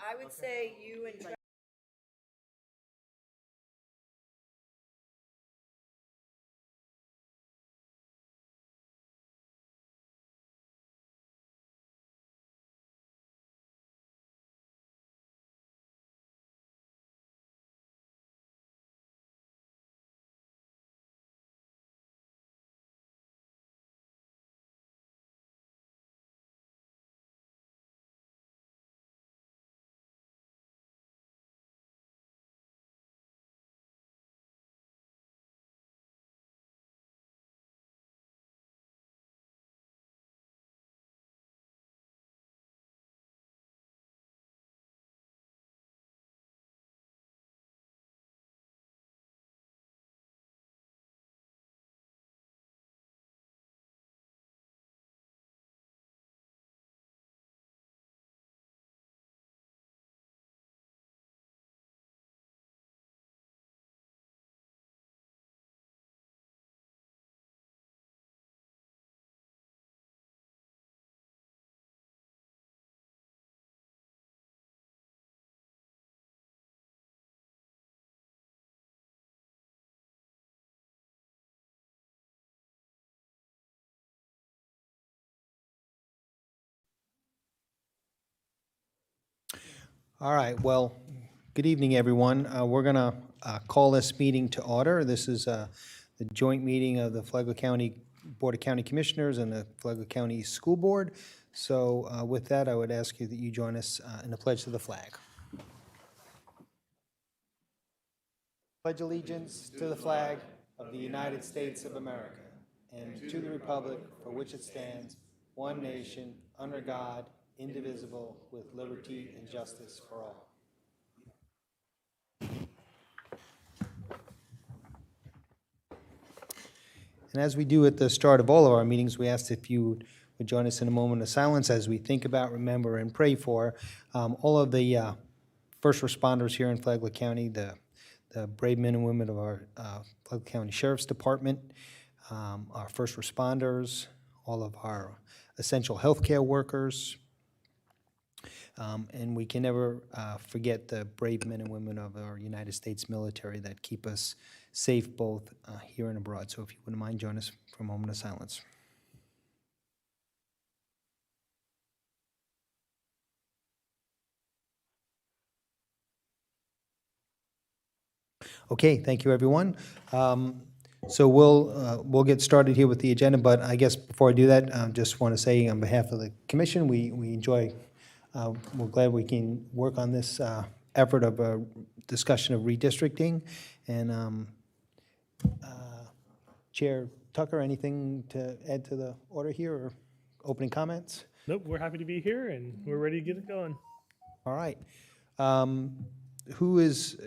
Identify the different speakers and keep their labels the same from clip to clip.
Speaker 1: I would say you and
Speaker 2: All right, well, good evening, everyone. We're going to call this meeting to order. This is the joint meeting of the Flagler County Board of County Commissioners and the Flagler County School Board. So with that, I would ask you that you join us in the pledge to the flag. Pledge allegiance to the flag of the United States of America and to the republic for which it stands, one nation, under God, indivisible, with liberty and justice for all. And as we do at the start of all of our meetings, we ask if you would join us in a moment of silence as we think about, remember, and pray for all of the first responders here in Flagler County, the brave men and women of our Flagler County Sheriff's Department, our first responders, all of our essential healthcare workers, and we can never forget the brave men and women of our United States military that keep us safe both here and abroad. So if you wouldn't mind, join us for a moment of silence. Okay, thank you, everyone. So we'll get started here with the agenda, but I guess before I do that, I just want to say on behalf of the commission, we enjoy, we're glad we can work on this effort of a discussion of redistricting. And Chair Tucker, anything to add to the order here or opening comments?
Speaker 3: Nope, we're happy to be here and we're ready to get it going.
Speaker 2: All right. Who's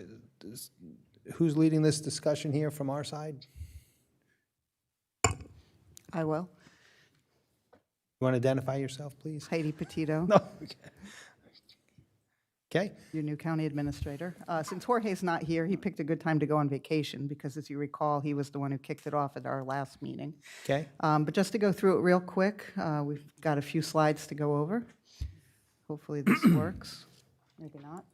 Speaker 2: leading this discussion here from our side?
Speaker 4: I will.
Speaker 2: You want to identify yourself, please?
Speaker 4: Heidi Petito,
Speaker 2: No. Okay.
Speaker 4: your new county administrator. Since Jorge's not here, he picked a good time to go on vacation because, as you recall, he was the one who kicked it off at our last meeting.
Speaker 2: Okay.
Speaker 4: But just to go through it real quick, we've got a few slides to go over. Hopefully this works. Maybe not.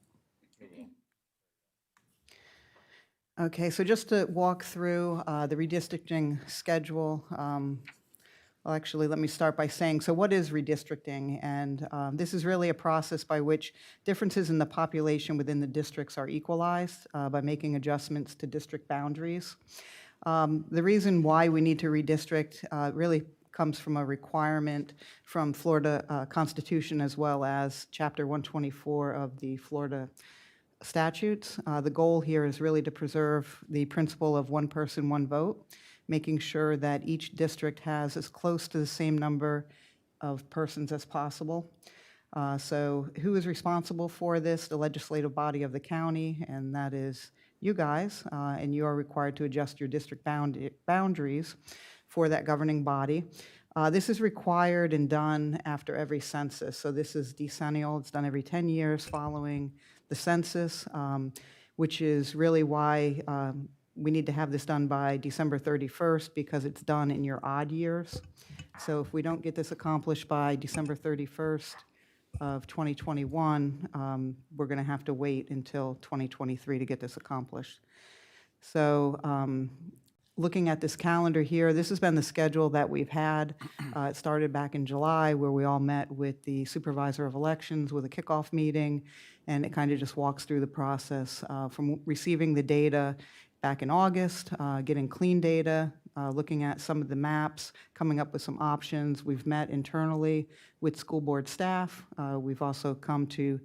Speaker 4: Okay, so just to walk through the redistricting schedule. Well, actually, let me start by saying, so what is redistricting? And this is really a process by which differences in the population within the districts are equalized by making adjustments to district boundaries. The reason why we need to redistrict really comes from a requirement from Florida Constitution as well as Chapter 124 of the Florida statutes. The goal here is really to preserve the principle of one person, one vote, making sure that each district has as close to the same number of persons as possible. So who is responsible for this? The legislative body of the county, and that is you guys, and you are required to adjust your district boundaries for that governing body. This is required and done after every census. So this is decennial. It's done every 10 years following the census, which is really why we need to have this done by December 31st because it's done in your odd years. So if we don't get this accomplished by December 31st, of 2021, we're going to have to wait until 2023 to get this accomplished. So looking at this calendar here, this has been the schedule that we've had. It started back in July, where we all met with the supervisor of elections with a kickoff meeting, and it kind of just walks through the process from receiving the data back in August, getting clean data, looking at some of the maps, coming up with some options. We've met internally with school board staff. We've also come to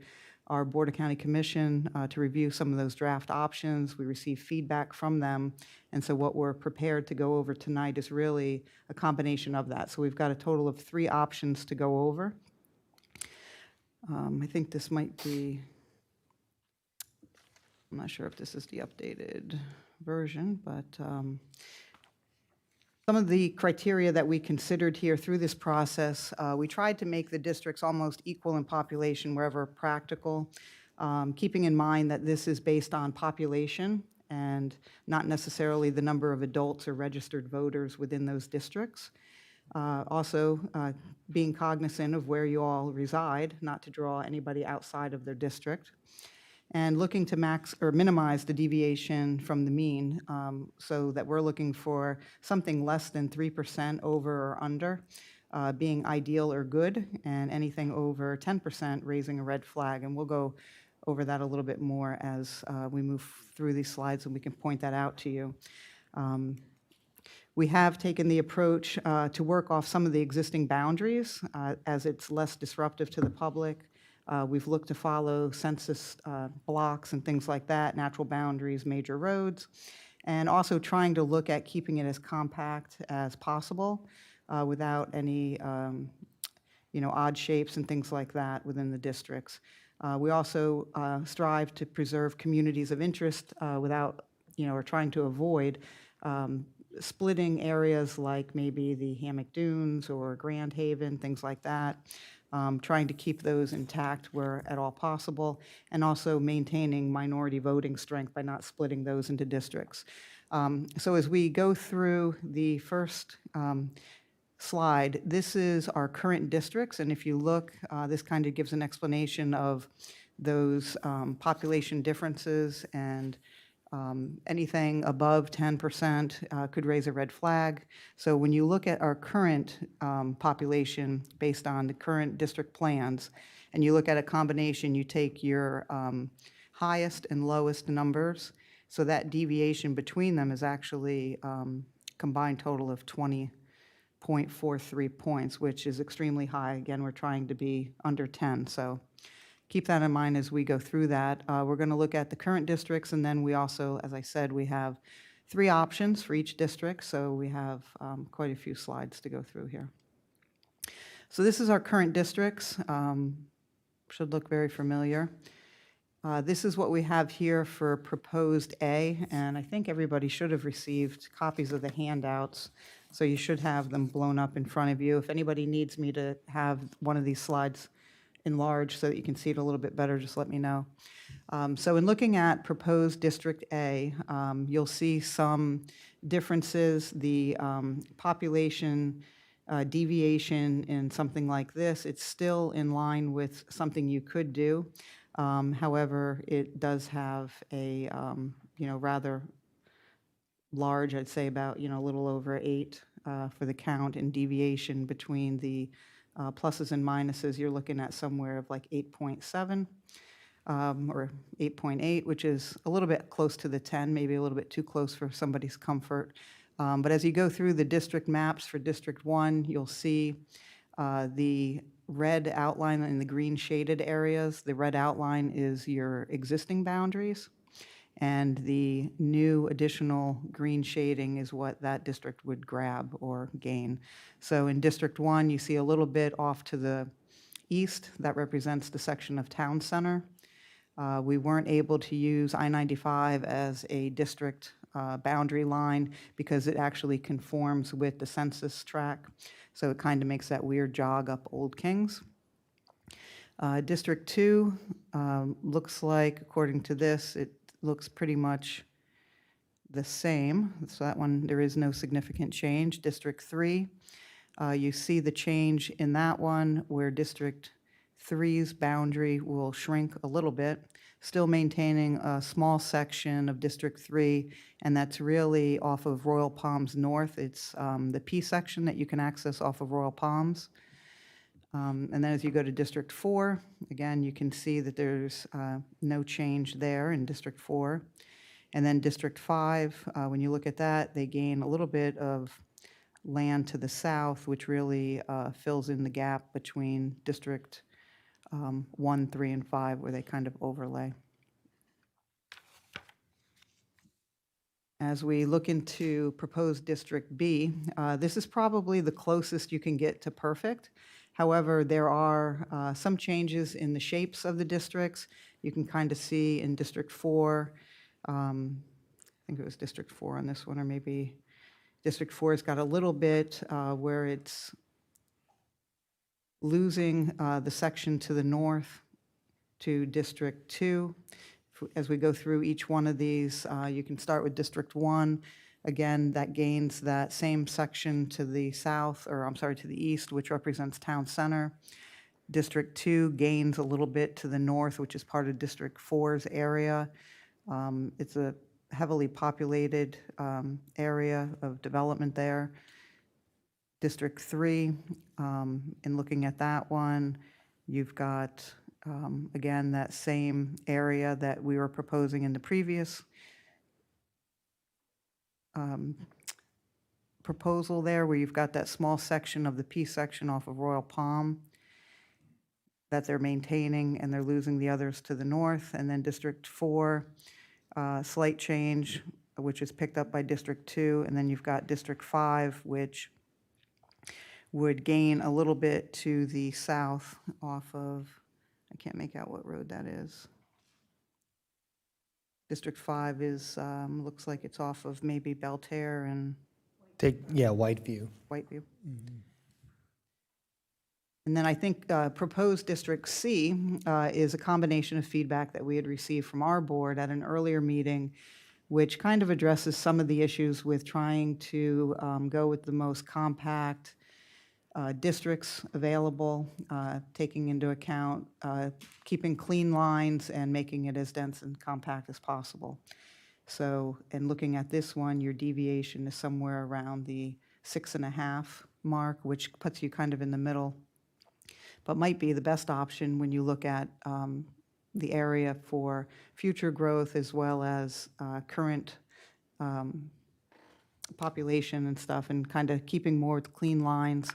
Speaker 4: our Board of County Commission to review some of those draft options. We received feedback from them, and so what we're prepared to go over tonight is really a combination of that. So we've got a total of 3 options to go over. I think this might be, I'm not sure if this is the updated version, but some of the criteria that we considered here through this process, we tried to make the districts almost equal in population wherever practical, keeping in mind that this is based on population and not necessarily the number of adults or registered voters within those districts. Also, being cognizant of where you all reside, not to draw anybody outside of their district, and looking to max or minimize the deviation from the mean, so that we're looking for something less than 3% over or under, being ideal or good, and anything over 10% raising a red flag. And we'll go over that a little bit more as we move through these slides, and we can point that out to you. We have taken the approach to work off some of the existing boundaries as it's less disruptive to the public. We've looked to follow census blocks and things like that, natural boundaries, major roads, and also trying to look at keeping it as compact as possible without any odd shapes and things like that within the districts. We also strive to preserve communities of interest without, or trying to avoid splitting areas like maybe the Hammock Dunes or Grand Haven, things like that. Trying to keep those intact where at all possible, and also maintaining minority voting strength by not splitting those into districts. So as we go through the first slide, this is our current districts, and if you look, this kind of gives an explanation of those population differences, and anything above 10% could raise a red flag. So when you look at our current population based on the current district plans, and you look at a combination, you take your highest and lowest numbers, so that deviation between them is actually combined total of 20.43 points, which is extremely high. Again, we're trying to be under 10, so keep that in mind as we go through that. We're going to look at the current districts, and then we also, as I said, we have 3 options for each district, so we have quite a few slides to go through here. So this is our current districts. Should look very familiar. This is what we have here for proposed A, and I think everybody should have received copies of the handouts, so you should have them blown up in front of you. If anybody needs me to have one of these slides enlarged so that you can see it a little bit better, just let me know. So in looking at proposed District A, you'll see some differences. The population deviation in something like this, it's still in line with something you could do. However, it does have a rather large, I'd say about a little over 8 for the count and deviation between the pluses and minuses. You're looking at somewhere of like 8.7 or 8.8, which is a little bit close to the 10, maybe a little bit too close for somebody's comfort. But as you go through the district maps for District 1, you'll see the red outline in the green shaded areas. The red outline is your existing boundaries, and the new additional green shading is what that district would grab or gain. So in District 1, you see a little bit off to the east. That represents the section of town center. We weren't able to use I-95 as a district boundary line because it actually conforms with the census tract. So it kind of makes that weird jog up Old Kings. District 2 looks like, according to this, it looks pretty much the same. So that one, there is no significant change. District 3, you see the change in that one where District 3's boundary will shrink a little bit, still maintaining a small section of District 3, and that's really off of Royal Palms North. It's the P section that you can access off of Royal Palms. And then as you go to District 4, again, you can see that there's no change there in District 4. And then District 5, when you look at that, they gain a little bit of land to the south, which really fills in the gap between District 1, 3, and 5, where they kind of overlay. As we look into proposed District B, this is probably the closest you can get to perfect. However, there are some changes in the shapes of the districts. You can kind of see in District 4, I think it was District 4 on this one, or maybe District 4 has got a little bit where it's losing the section to the north to District 2. As we go through each one of these, you can start with District 1. Again, that gains that same section to the south, or I'm sorry, to the east, which represents Town Center. District 2 gains a little bit to the north, which is part of District 4's area. It's a heavily populated area of development there. District 3, in looking at that one, you've got, again, that same area that we were proposing in the previous proposal there, where you've got that small section of the P section off of Royal Palm that they're maintaining, and they're losing the others to the north. And then District 4, slight change, which is picked up by District 2. And then you've got District 5, which would gain a little bit to the south off of, I can't make out what road that is. District 5 is, looks like it's off of maybe Belterre and
Speaker 2: Whiteview.
Speaker 4: Whiteview. And then I think proposed District C is a combination of feedback that we had received from our board at an earlier meeting, which kind of addresses some of the issues with trying to go with the most compact districts available, taking into account keeping clean lines and making it as dense and compact as possible. So, in looking at this one, your deviation is somewhere around the 6.5 mark, which puts you kind of in the middle, but might be the best option when you look at the area for future growth as well as current population and stuff, and kind of keeping more with clean lines.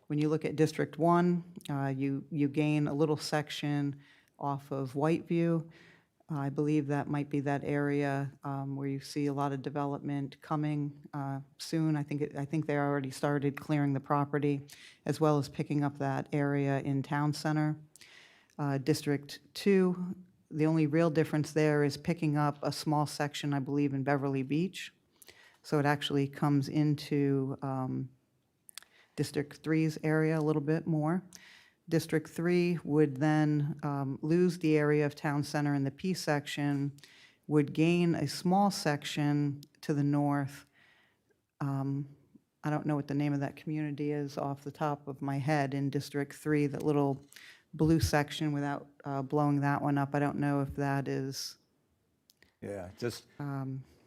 Speaker 4: When you look at District 1, you gain a little section off of Whiteview. I believe that might be that area where you see a lot of development coming soon. I think they already started clearing the property, as well as picking up that area in Town Center. District 2, the only real difference there is picking up a small section, I believe, in Beverly Beach. So it actually comes into District 3's area a little bit more. District 3 would then lose the area of Town Center in the P section, would gain a small section to the north. I don't know what the name of that community is off the top of my head in District 3, that little blue section, without blowing that one up. I don't know if that is.
Speaker 1: Yeah, just,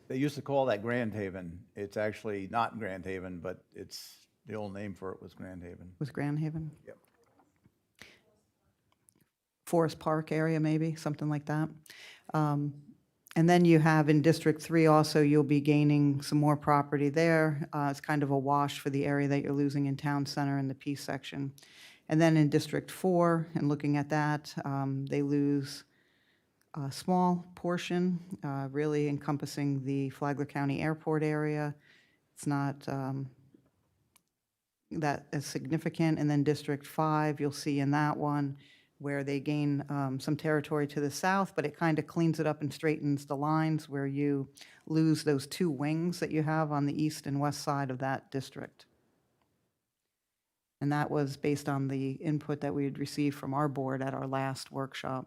Speaker 1: they used to call that Grand Haven. It's actually not Grand Haven, but it's, the old name for it was Grand Haven.
Speaker 4: Was Grand Haven?
Speaker 1: Yep.
Speaker 4: Forest Park area, maybe, something like that. And then you have in District 3 also, you'll be gaining some more property there. It's kind of a wash for the area that you're losing in Town Center in the P section. And then in District 4, and looking at that, they lose a small portion, really encompassing the Flagler County Airport area. It's not that as significant. And then District 5, you'll see in that one where they gain some territory to the south, but it kind of cleans it up and straightens the lines where you lose those two wings that you have on the east and west side of that district. And that was based on the input that we had received from our board at our last workshop.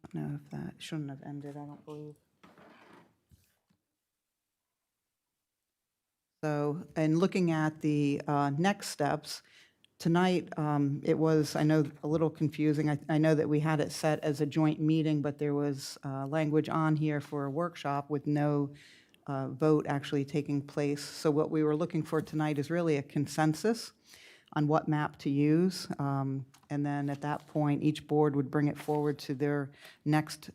Speaker 4: I don't know if that shouldn't have ended, I don't believe. So, and looking at the next steps, tonight, it was, I know, a little confusing. I know that we had it set as a joint meeting, but there was language on here for a workshop with no vote actually taking place. So what we were looking for tonight is really a consensus on what map to use. And then at that point, each board would bring it forward to their next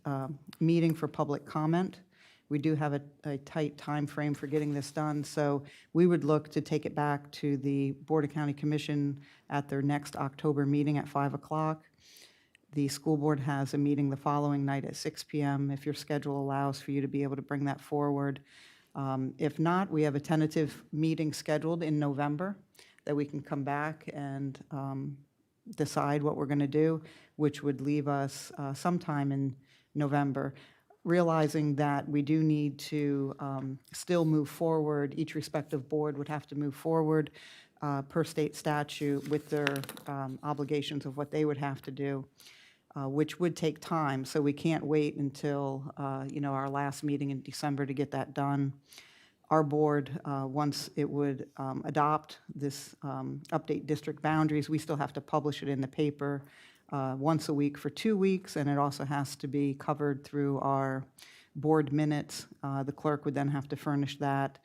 Speaker 4: meeting for public comment. We do have a tight time frame for getting this done, so we would look to take it back to the Board of County Commission at their next October meeting at 5 o'clock. The school board has a meeting the following night at 6 p.m. if your schedule allows for you to be able to bring that forward. If not, we have a tentative meeting scheduled in November that we can come back and decide what we're going to do, which would leave us sometime in November, realizing that we do need to still move forward. Each respective board would have to move forward per state statute with their obligations of what they would have to do, which would take time. So we can't wait until our last meeting in December to get that done. Our board, once it would adopt this update district boundaries, we still have to publish it in the paper once a week for 2 weeks, and it also has to be covered through our board minutes. The clerk would then have to furnish that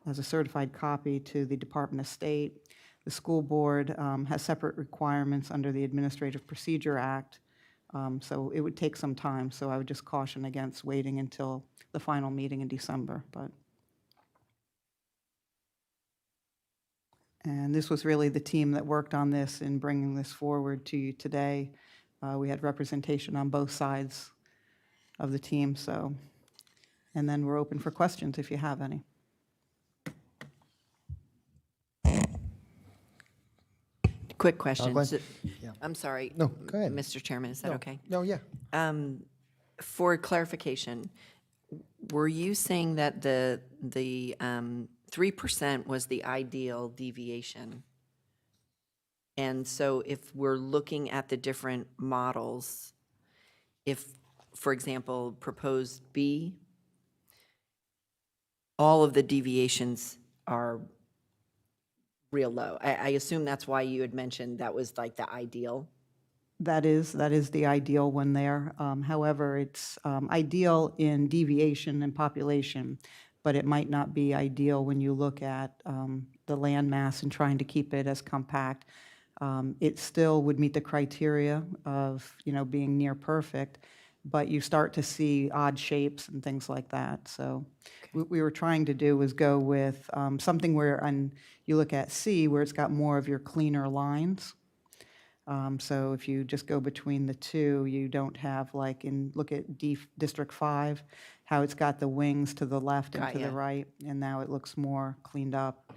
Speaker 4: as a certified copy to the Department of State. The school board has separate requirements under the Administrative Procedure Act, so it would take some time. So I would just caution against waiting until the final meeting in December. And this was really the team that worked on this in bringing this forward to you today. We had representation on both sides of the team, so, and then we're open for questions if you have any.
Speaker 5: Quick question.
Speaker 2: Glenn? Yeah.
Speaker 5: I'm sorry.
Speaker 2: No, go ahead.
Speaker 5: Mr. Chairman, is that okay?
Speaker 2: No, yeah.
Speaker 5: For clarification, were you saying that the 3% was the ideal deviation? And so if we're looking at the different models, if, for example, proposed B, all of the deviations are real low. I assume that's why you had mentioned that was like the ideal.
Speaker 4: That is the ideal one there. However, it's ideal in deviation and population, but it might not be ideal when you look at the land mass and trying to keep it as compact. It still would meet the criteria of, being near perfect, but you start to see odd shapes and things like that. So what we were trying to do was go with something where, you look at C, where it's got more of your cleaner lines. So if you just go between the two, you don't have look at District 5, how it's got the wings to the left and
Speaker 5: Got
Speaker 4: to
Speaker 5: ya.
Speaker 4: the right, and now it looks more cleaned up.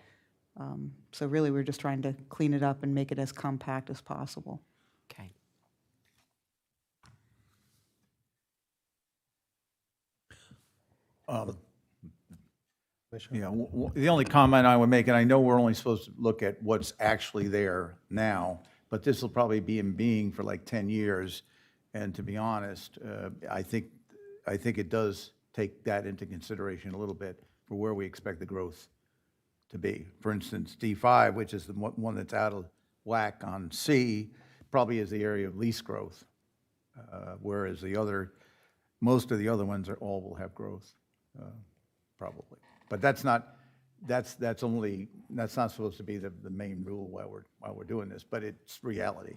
Speaker 4: So really, we're just trying to clean it up and make it as compact as possible.
Speaker 5: Okay.
Speaker 1: Yeah, the only comment I would make, and I know we're only supposed to look at what's actually there now, but this will probably be in being for like 10 years. And to be honest, I think it does take that into consideration a little bit for where we expect the growth to be. For instance, D5, which is the one that's out of whack on C, probably is the area of least growth, whereas most of the other ones all will have growth, probably. But that's not supposed to be the main rule while we're doing this, but it's reality.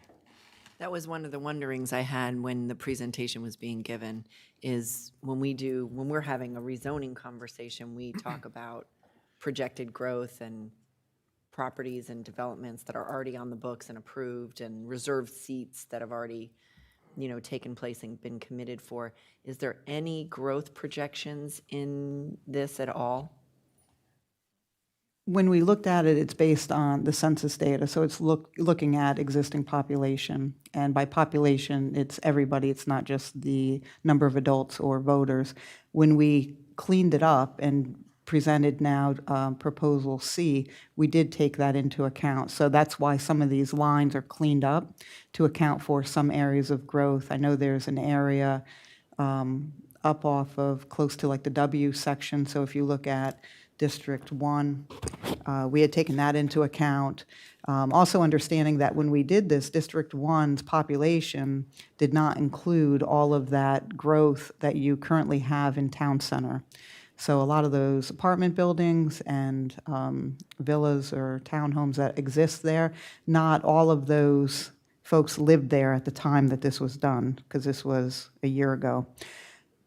Speaker 5: That was one of the wonderings I had when the presentation was being given, is when we're having a rezoning conversation, we talk about projected growth and properties and developments that are already on the books and approved, and reserved seats that have already, taken place and been committed for. Is there any growth projections in this at all?
Speaker 4: When we looked at it, it's based on the census data, so it's looking at existing population. And by population, it's everybody, it's not just the number of adults or voters. When we cleaned it up and presented now Proposal C, we did take that into account. So that's why some of these lines are cleaned up to account for some areas of growth. I know there's an area up off of close to like the W section, so if you look at District 1, we had taken that into account. Also understanding that when we did this, District 1's population did not include all of that growth that you currently have in Town Center. So a lot of those apartment buildings and villas or townhomes that exist there, not all of those folks lived there at the time that this was done, because this was a year ago.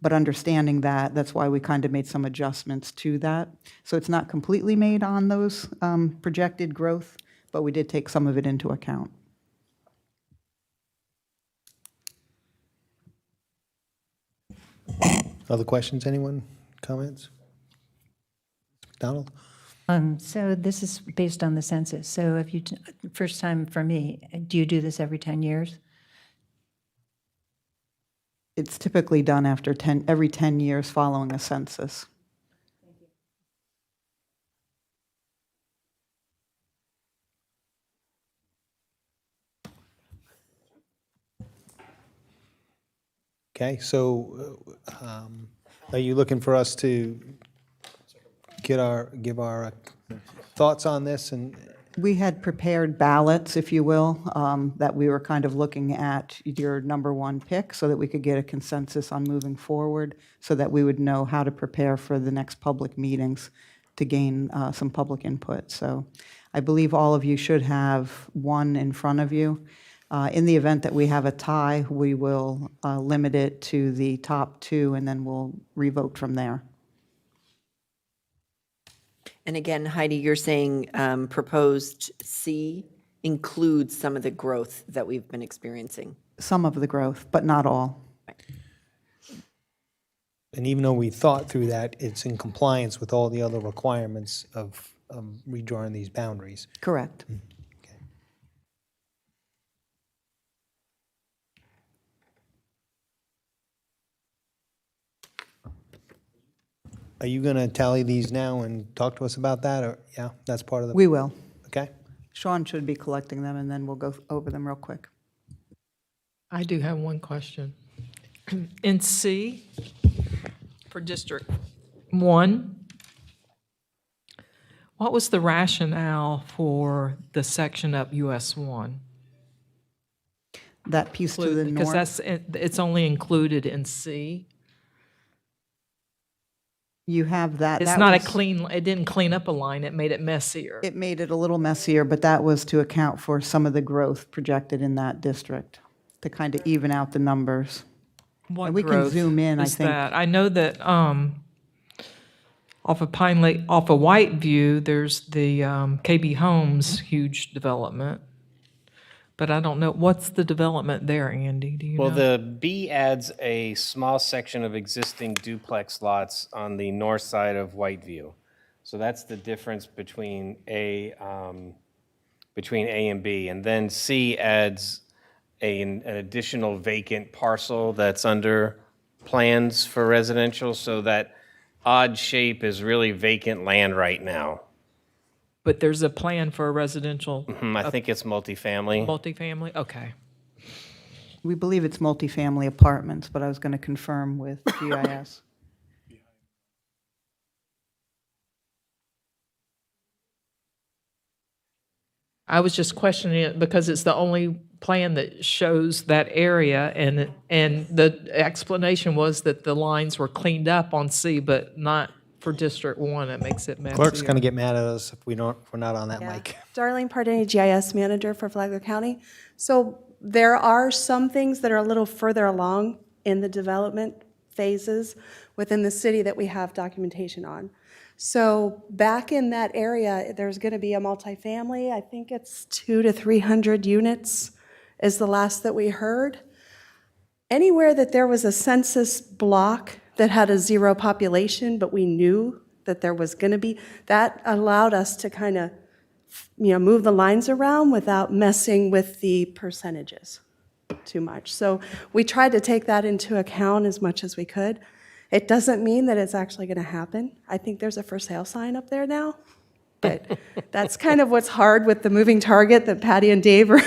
Speaker 4: But understanding that, that's why we kind of made some adjustments to that. So it's not completely made on those projected growth, but we did take some of it into account.
Speaker 2: Other questions, anyone? Comments? Donald?
Speaker 6: So this is based on the census. So if you, first time for me, do you do this every 10 years?
Speaker 4: It's typically done after every 10 years following a census.
Speaker 2: Okay, so are you looking for us to give our thoughts on this? And
Speaker 4: We had prepared ballots, if you will, that we were kind of looking at your number one pick so that we could get a consensus on moving forward, so that we would know how to prepare for the next public meetings to gain some public input. So I believe all of you should have one in front of you. In the event that we have a tie, we will limit it to the top two, and then we'll revote from there.
Speaker 5: And again, Heidi, you're saying proposed C includes some of the growth that we've been experiencing.
Speaker 4: Some of the growth, but not all.
Speaker 2: And even though we thought through that, it's in compliance with all the other requirements of redrawing these boundaries.
Speaker 4: Correct.
Speaker 2: Are you going to tally these now and talk to us about that, or, yeah, that's part of the,
Speaker 4: We will.
Speaker 2: okay?
Speaker 4: Sean should be collecting them, and then we'll go over them real quick.
Speaker 7: I do have one question. In C, for District 1, what was the rationale for the section up US 1?
Speaker 4: That piece to the
Speaker 7: Because
Speaker 4: north,
Speaker 7: it's only included in C.
Speaker 4: you have that.
Speaker 7: It's
Speaker 4: that
Speaker 7: not a
Speaker 4: was-
Speaker 7: clean, it didn't clean up a line, it made it messier.
Speaker 4: It made it a little messier, but that was to account for some of the growth projected in that district, to kind of even out the numbers.
Speaker 7: What
Speaker 4: and we can
Speaker 7: growth
Speaker 4: zoom in, I
Speaker 7: is
Speaker 4: think.
Speaker 7: that? I know that off of Pine Lake, off of Whiteview, there's the KB Homes huge development. But I don't know, what's the development there, Andy? Do you
Speaker 8: Well,
Speaker 7: know?
Speaker 8: the B adds a small section of existing duplex lots on the north side of Whiteview. So that's the difference between A and B. And then C adds an additional vacant parcel that's under plans for residential. So that odd shape is really vacant land right now.
Speaker 7: But there's a plan for a residential
Speaker 8: I think it's multifamily.
Speaker 7: multifamily? Okay.
Speaker 4: We believe it's multifamily apartments, but I was going to confirm with GIS.
Speaker 7: I was just questioning it because it's the only plan that shows that area, and the explanation was that the lines were cleaned up on C, but not for District 1. It makes it messier.
Speaker 2: Clerk's going to get mad at us if we're not on that
Speaker 9: Yeah.
Speaker 2: mic.
Speaker 9: Darlene Pardini, GIS Manager for Flagler County. So there are some things that are a little further along in the development phases within the city that we have documentation on. So back in that area, there's going to be a multifamily. I think it's 200 to 300 units is the last that we heard. Anywhere that there was a census block that had a zero population, but we knew that there was going to be, that allowed us to kind of, move the lines around without messing with the percentages too much. So we tried to take that into account as much as we could. It doesn't mean that it's actually going to happen. I think there's a for sale sign up there now. But that's kind of what's hard with the moving target that Patty and Dave are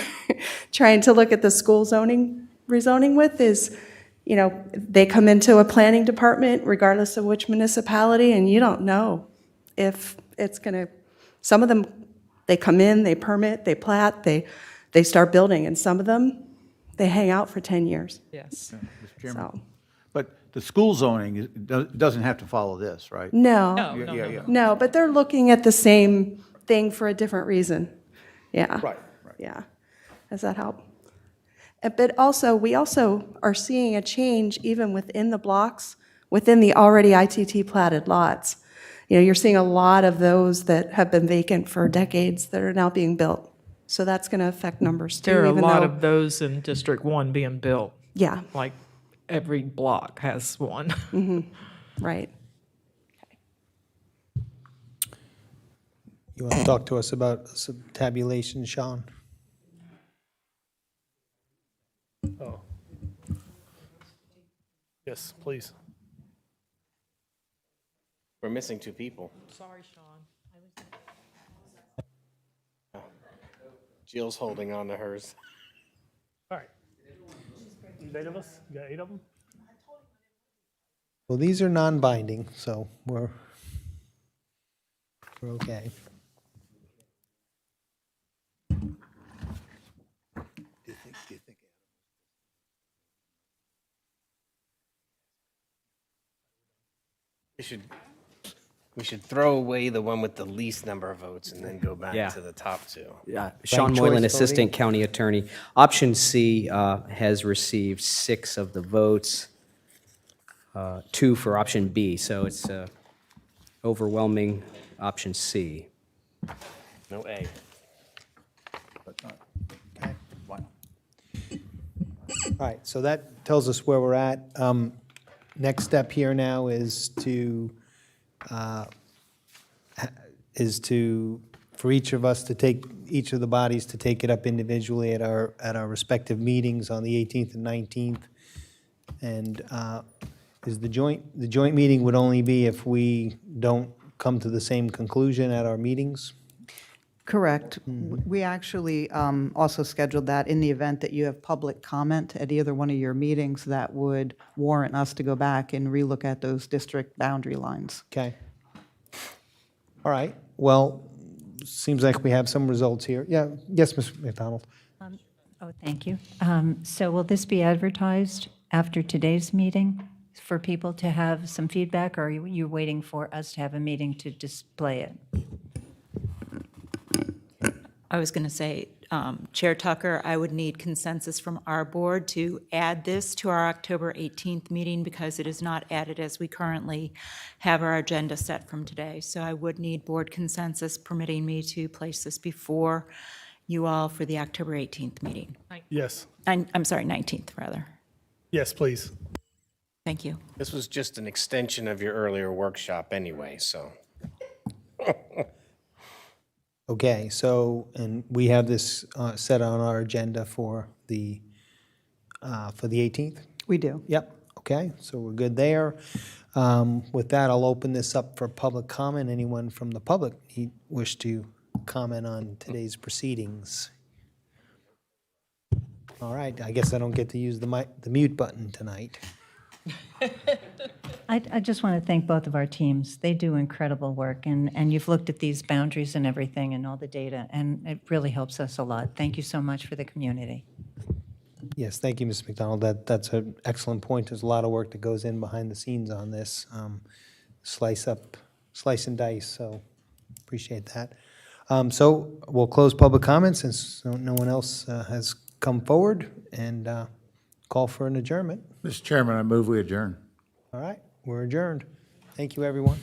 Speaker 9: trying to look at the school zoning, rezoning with is, they come into a planning department regardless of which municipality, and you don't know if it's going to Some of them, they come in, they permit, they plat, they start building, and some of them, they hang out for 10 years.
Speaker 7: Yes.
Speaker 1: Mr. Chairman.
Speaker 9: So,
Speaker 1: But the school zoning doesn't have to follow this, right?
Speaker 9: no,
Speaker 1: Yeah.
Speaker 9: no, but they're looking at the same thing for a different reason. Yeah.
Speaker 1: Right.
Speaker 9: Yeah. Does that help? But also, we also are seeing a change even within the blocks, within the already ITT platted lots. You know, you're seeing a lot of those that have been vacant for decades that are now being built. So that's going to affect numbers too.
Speaker 7: There are a
Speaker 9: even
Speaker 7: lot
Speaker 9: though-
Speaker 7: of those in District 1 being built.
Speaker 9: Yeah,
Speaker 7: Like every block has one.
Speaker 9: right.
Speaker 2: You want to talk to us about some tabulation, Sean?
Speaker 3: Oh. Yes, please.
Speaker 8: We're missing 2 people.
Speaker 7: Sorry, Sean.
Speaker 8: Jill's holding on to hers.
Speaker 3: All right. There's 8 of us? You got 8 of them?
Speaker 2: Well, these are non-binding, so we're okay.
Speaker 8: We should throw away the one with the least number of votes and then go back
Speaker 10: Yeah.
Speaker 8: to the top 2.
Speaker 10: Sean
Speaker 2: choice
Speaker 10: Moylan,
Speaker 2: voting.
Speaker 10: Assistant County Attorney. Option C has received 6 of the votes, 2 for option B, so it's overwhelming option C.
Speaker 8: No A.
Speaker 2: Okay. All right, so that tells us where we're at. Next step here now is for each of us to take, each of the bodies to take it up individually at our respective meetings on the 18th and 19th. And is the joint meeting would only be if we don't come to the same conclusion at our meetings?
Speaker 4: Correct. We actually also scheduled that in the event that you have public comment at either one of your meetings that would warrant us to go back and relook at those district boundary lines.
Speaker 2: Okay. All right, well, seems like we have some results here. Yeah, yes, Ms. McDonald?
Speaker 6: Oh, thank you. So will this be advertised after today's meeting for people to have some feedback, or are you waiting for us to have a meeting to display it?
Speaker 11: I was going to say, Chair Tucker, I would need consensus from our board to add this to our October 18th meeting because it is not added as we currently have our agenda set from today. So I would need board consensus permitting me to place this before you all for the October 18th meeting.
Speaker 3: Yes.
Speaker 11: I'm sorry, 19th, rather.
Speaker 3: Yes, please.
Speaker 11: Thank you.
Speaker 8: This was just an extension of your earlier workshop anyway, so.
Speaker 2: Okay, so, and we have this set on our agenda for the 18th?
Speaker 4: We do.
Speaker 2: Yep, okay, so we're good there. With that, I'll open this up for public comment. Anyone from the public wish to comment on today's proceedings? All right, I guess I don't get to use the mute button tonight.
Speaker 6: I just want to thank both of our teams. They do incredible work, and you've looked at these boundaries and everything and all the data, and it really helps us a lot. Thank you so much for the community.
Speaker 2: Yes, thank you, Ms. McDonald. That's an excellent point. There's a lot of work that goes in behind the scenes on this. Slice and dice, so appreciate that. So we'll close public comments since no one else has come forward and call for an adjournment.
Speaker 1: Mr. Chairman, I move we adjourn.
Speaker 2: All right, we're adjourned. Thank you, everyone.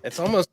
Speaker 8: It's almost.